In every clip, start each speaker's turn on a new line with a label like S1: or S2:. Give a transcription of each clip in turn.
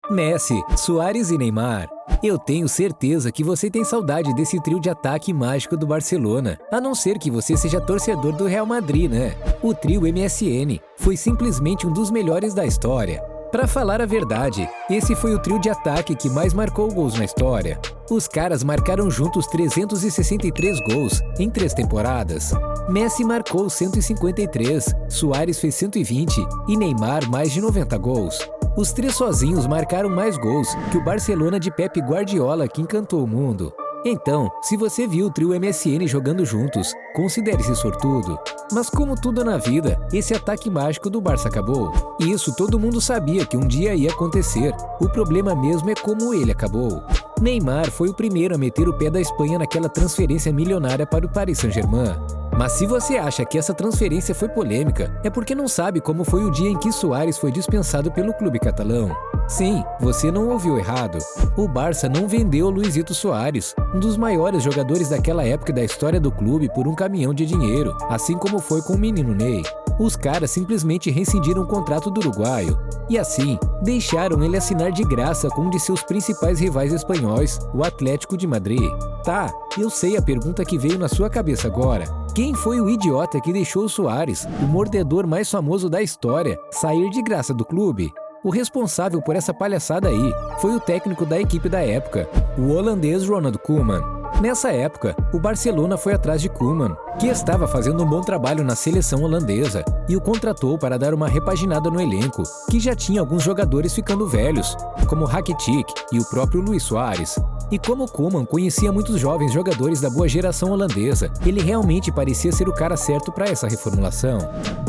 S1: Messi, Suárez e Neymar. Eu tenho certeza que você tem saudade desse trio de ataque mágico do Barcelona, a não ser que você seja torcedor do Real Madrid, né? O trio MSN foi simplesmente um dos melhores da história. Pra falar a verdade, esse foi o trio de ataque que mais marcou gols na história. Os caras marcaram juntos 363 gols em 3 temporadas. Messi marcou 153, Suárez fez 120 e Neymar mais de 90 gols. Os três sozinhos marcaram mais gols que o Barcelona de Pep Guardiola, que encantou o mundo. Então, se você viu o trio MSN jogando juntos, considere-se sortudo. Mas como tudo na vida, esse ataque mágico do Barça acabou. E isso todo mundo sabia que um dia ia acontecer. O problema mesmo é como ele acabou. Neymar foi o primeiro a meter o pé da Espanha naquela transferência milionária para o Paris Saint-Germain. Mas se você acha que essa transferência foi polêmica, é porque não sabe como foi o dia em que Suárez foi dispensado pelo clube catalão. Sim, você não ouviu errado. O Barça não vendeu Luizito Suárez, um dos maiores jogadores daquela época da história do clube, por um caminhão de dinheiro, assim como foi com o menino Ney. Os caras simplesmente rescindiram o contrato do uruguaio. E assim, deixaram ele assinar de graça com um de seus principais rivais espanhóis, o Atlético de Madrid. Tá, eu sei a pergunta que veio na sua cabeça agora. Quem foi o idiota que deixou o Suárez, o mordedor mais famoso da história, sair de graça do clube? O responsável por essa palhaçada aí foi o técnico da equipe da época, o holandês Ronald Koeman. Nessa época, o Barcelona foi atrás de Koeman, que estava fazendo um bom trabalho na seleção holandesa, e o contratou para dar uma repaginada no elenco, que já tinha alguns jogadores ficando velhos, como Rakitic e o próprio Luis Suárez. E como Koeman conhecia muitos jovens jogadores da boa geração holandesa, ele realmente parecia ser o cara certo para essa reformulação.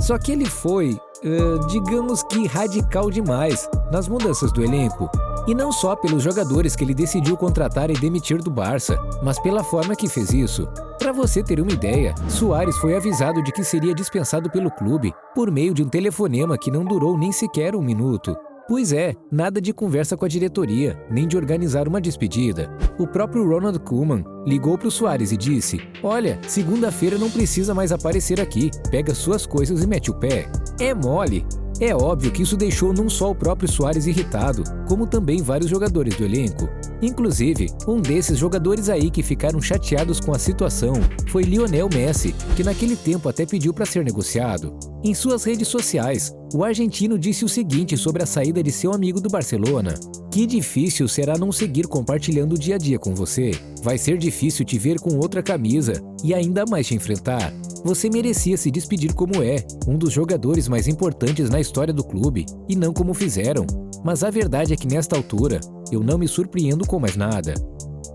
S1: Só que ele foi, digamos que radical demais nas mudanças do elenco. E não só pelos jogadores que ele decidiu contratar e demitir do Barça, mas pela forma que fez isso. Para você ter uma ideia, Suárez foi avisado de que seria dispensado pelo clube por meio de um telefonema que não durou nem sequer um minuto. Pois é, nada de conversa com a diretoria, nem de organizar uma despedida. O próprio Ronald Koeman ligou para o Suárez e disse: "Olha, segunda-feira não precisa mais aparecer aqui, pega suas coisas e mete o pé." É mole! É óbvio que isso deixou não só o próprio Suárez irritado, como também vários jogadores do elenco. Inclusive, um desses jogadores aí que ficaram chateados com a situação foi Lionel Messi, que naquele tempo até pediu para ser negociado. Em suas redes sociais, o argentino disse o seguinte sobre a saída de seu amigo do Barcelona: "Que difícil será não seguir compartilhando o dia a dia com você. Vai ser difícil te ver com outra camisa e ainda mais te enfrentar. Você merecia se despedir como um dos jogadores mais importantes na história do clube, e não como fizeram. Mas a verdade é que nesta altura, eu não me surpreendo com mais nada."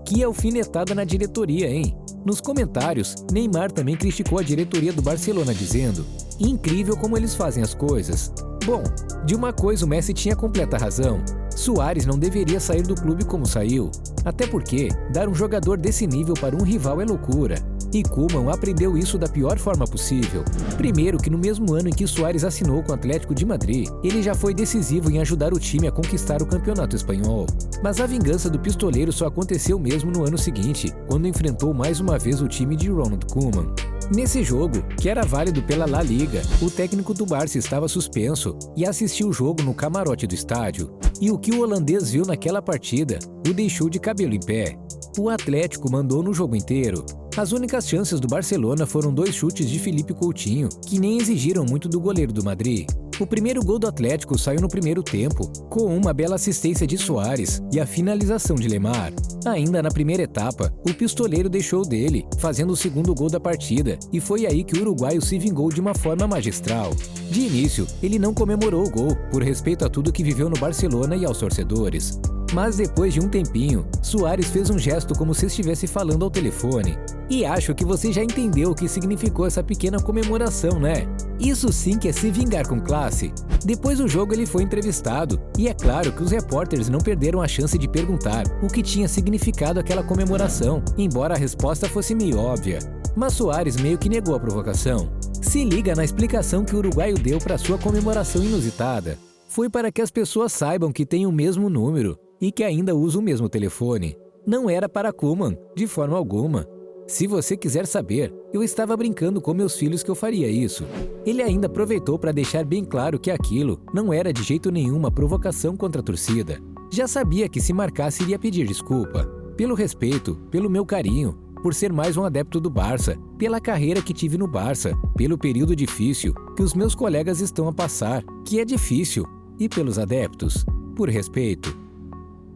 S1: Que alfinetada na diretoria, hein? Nos comentários, Neymar também criticou a diretoria do Barcelona dizendo: "Incrível como eles fazem as coisas." Bom, de uma coisa o Messi tinha completa razão. Suárez não deveria sair do clube como saiu. Até porque, dar um jogador desse nível para um rival é loucura. E Koeman aprendeu isso da pior forma possível. Primeiro que no mesmo ano em que Suárez assinou com o Atlético de Madrid, ele já foi decisivo em ajudar o time a conquistar o campeonato espanhol. Mas a vingança do pistoleiro só aconteceu mesmo no ano seguinte, quando enfrentou mais uma vez o time de Ronald Koeman. Nesse jogo, que era válido pela La Liga, o técnico do Barça estava suspenso e assistiu o jogo no camarote do estádio. E o que o holandês viu naquela partida o deixou de cabelo em pé. O Atlético mandou no jogo inteiro. As únicas chances do Barcelona foram 2 chutes de Philippe Coutinho, que nem exigiram muito do goleiro do Madrid. O primeiro gol do Atlético saiu no primeiro tempo, com uma bela assistência de Suárez e a finalização de Lemar. Ainda na primeira etapa, o pistoleiro deixou dele, fazendo o segundo gol da partida, e foi aí que o uruguaio se vingou de uma forma magistral. De início, ele não comemorou o gol, por respeito a tudo que viveu no Barcelona e aos torcedores. Mas depois de um tempinho, Suárez fez um gesto como se estivesse falando ao telefone. E acho que você já entendeu o que significou essa pequena comemoração, né? Isso sim que é se vingar com classe. Depois do jogo ele foi entrevistado, e é claro que os repórteres não perderam a chance de perguntar o que tinha significado aquela comemoração, embora a resposta fosse meio óbvia. Mas Suárez meio que negou a provocação. Se liga na explicação que o uruguaio deu para sua comemoração inusitada. Foi para que as pessoas saibam que tem o mesmo número e que ainda usa o mesmo telefone. Não era para Koeman, de forma alguma. Se você quiser saber, eu estava brincando com meus filhos que eu faria isso. Ele ainda aproveitou para deixar bem claro que aquilo não era de jeito nenhum uma provocação contra a torcida. Já sabia que se marcasse iria pedir desculpa. Pelo respeito, pelo meu carinho, por ser mais um adepto do Barça, pela carreira que tive no Barça, pelo período difícil que os meus colegas estão a passar, que é difícil, e pelos adeptos, por respeito.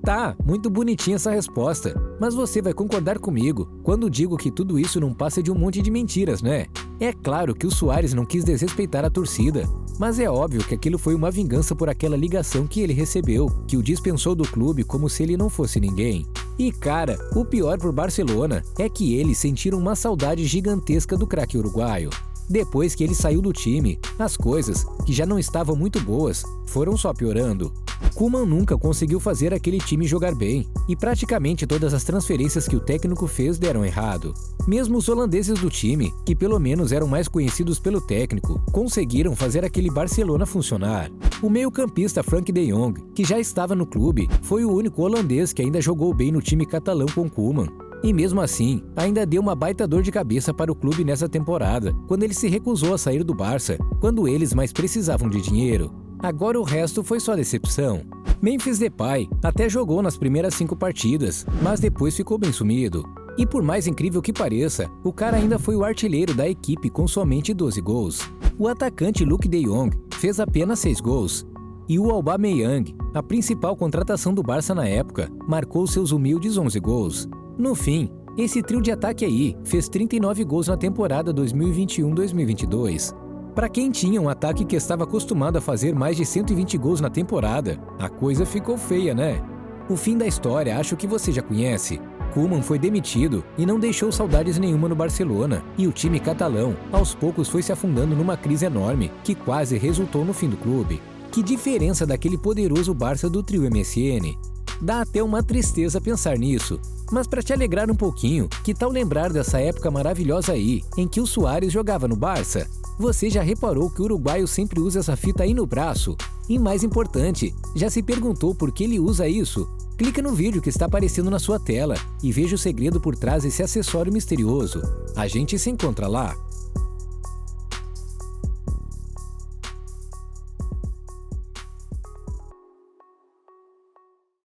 S1: Tá, muito bonitinha essa resposta, mas você vai concordar comigo quando digo que tudo isso não passa de um monte de mentiras, né? É claro que o Suárez não quis desrespeitar a torcida, mas é óbvio que aquilo foi uma vingança por aquela ligação que ele recebeu, que o dispensou do clube como se ele não fosse ninguém. E cara, o pior pro Barcelona é que eles sentiram uma saudade gigantesca do craque uruguaio. Depois que ele saiu do time, as coisas, que já não estavam muito boas, foram só piorando. Koeman nunca conseguiu fazer aquele time jogar bem, e praticamente todas as transferências que o técnico fez deram errado. Mesmo os holandeses do time, que pelo menos eram mais conhecidos pelo técnico, conseguiram fazer aquele Barcelona funcionar. O meio-campista Frank de Jong, que já estava no clube, foi o único holandês que ainda jogou bem no time catalão com Koeman. E mesmo assim, ainda deu uma baita dor de cabeça para o clube nessa temporada, quando ele se recusou a sair do Barça, quando eles mais precisavam de dinheiro. Agora o resto foi só decepção. Memphis Depay até jogou nas primeiras 5 partidas, mas depois ficou bem sumido. E por mais incrível que pareça, o cara ainda foi o artilheiro da equipe com somente 12 gols. O atacante Luuk de Jong fez apenas 6 gols. E o Aubameyang, a principal contratação do Barça na época, marcou seus humildes 11 gols. No fim, esse trio de ataque aí fez 39 gols na temporada 2021-2022. Para quem tinha um ataque que estava acostumado a fazer mais de 120 gols na temporada, a coisa ficou feia, né? O fim da história acho que você já conhece. Koeman foi demitido e não deixou saudades nenhuma no Barcelona, e o time catalão, aos poucos, foi se afundando numa crise enorme que quase resultou no fim do clube. Que diferença daquele poderoso Barça do trio MSN! Dá até uma tristeza pensar nisso. Mas para te alegrar um pouquinho, que tal lembrar dessa época maravilhosa aí, em que o Suárez jogava no Barça? Você já reparou que o uruguaio sempre usa essa fita aí no braço? E mais importante, já se perguntou por que ele usa isso? Clica no vídeo que está aparecendo na sua tela e veja o segredo por trás desse acessório misterioso. A gente se encontra lá.